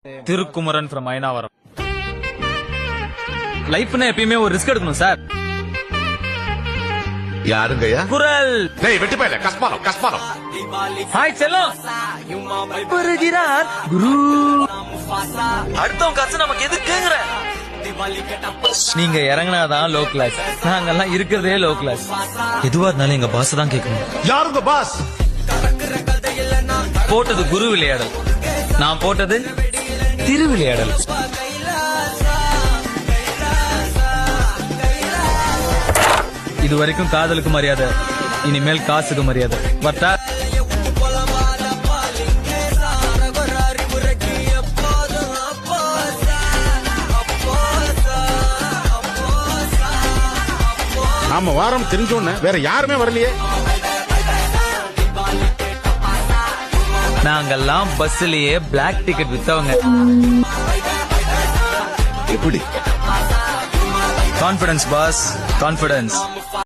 Thirukumaran from Ayanavaram. லைஃப்னா எப்பயுமே ஒரு risk எடுக்கணும் சார். யாருங்கய்யா? குரல். டேய் வெட்டி போயில கஸ்மாலம் கஸ்மாலம். ஹாய் செல்லம். வருகிறார் குரு. அடுத்தவங்க காசு நமக்கு எதுக்குங்கற? நீங்க இறங்கினாதான் லோ கிளாஸ், நாங்கெல்லாம் இருக்கிறதே லோ கிளாஸ். எதுவா இருந்தாலும் எங்க பாஸ் தான் கேட்கணும். யாருங்க பாஸ்? போட்டது குரு விளையாடல், நான் போட்டது திருவிளையாடல். இது வரைக்கும் காதலுக்கு மரியாதை, இனிமேல் காசுக்கு மரியாதை. வர்த்தா. நாம வாரம் தெரிஞ்சோன்னு வேற யாருமே வரலையே. நாங்கெல்லாம் பஸ்லயே பிளாக் டிக்கெட் வித்தவங்க. எப்படி? Confidence boss, confidence.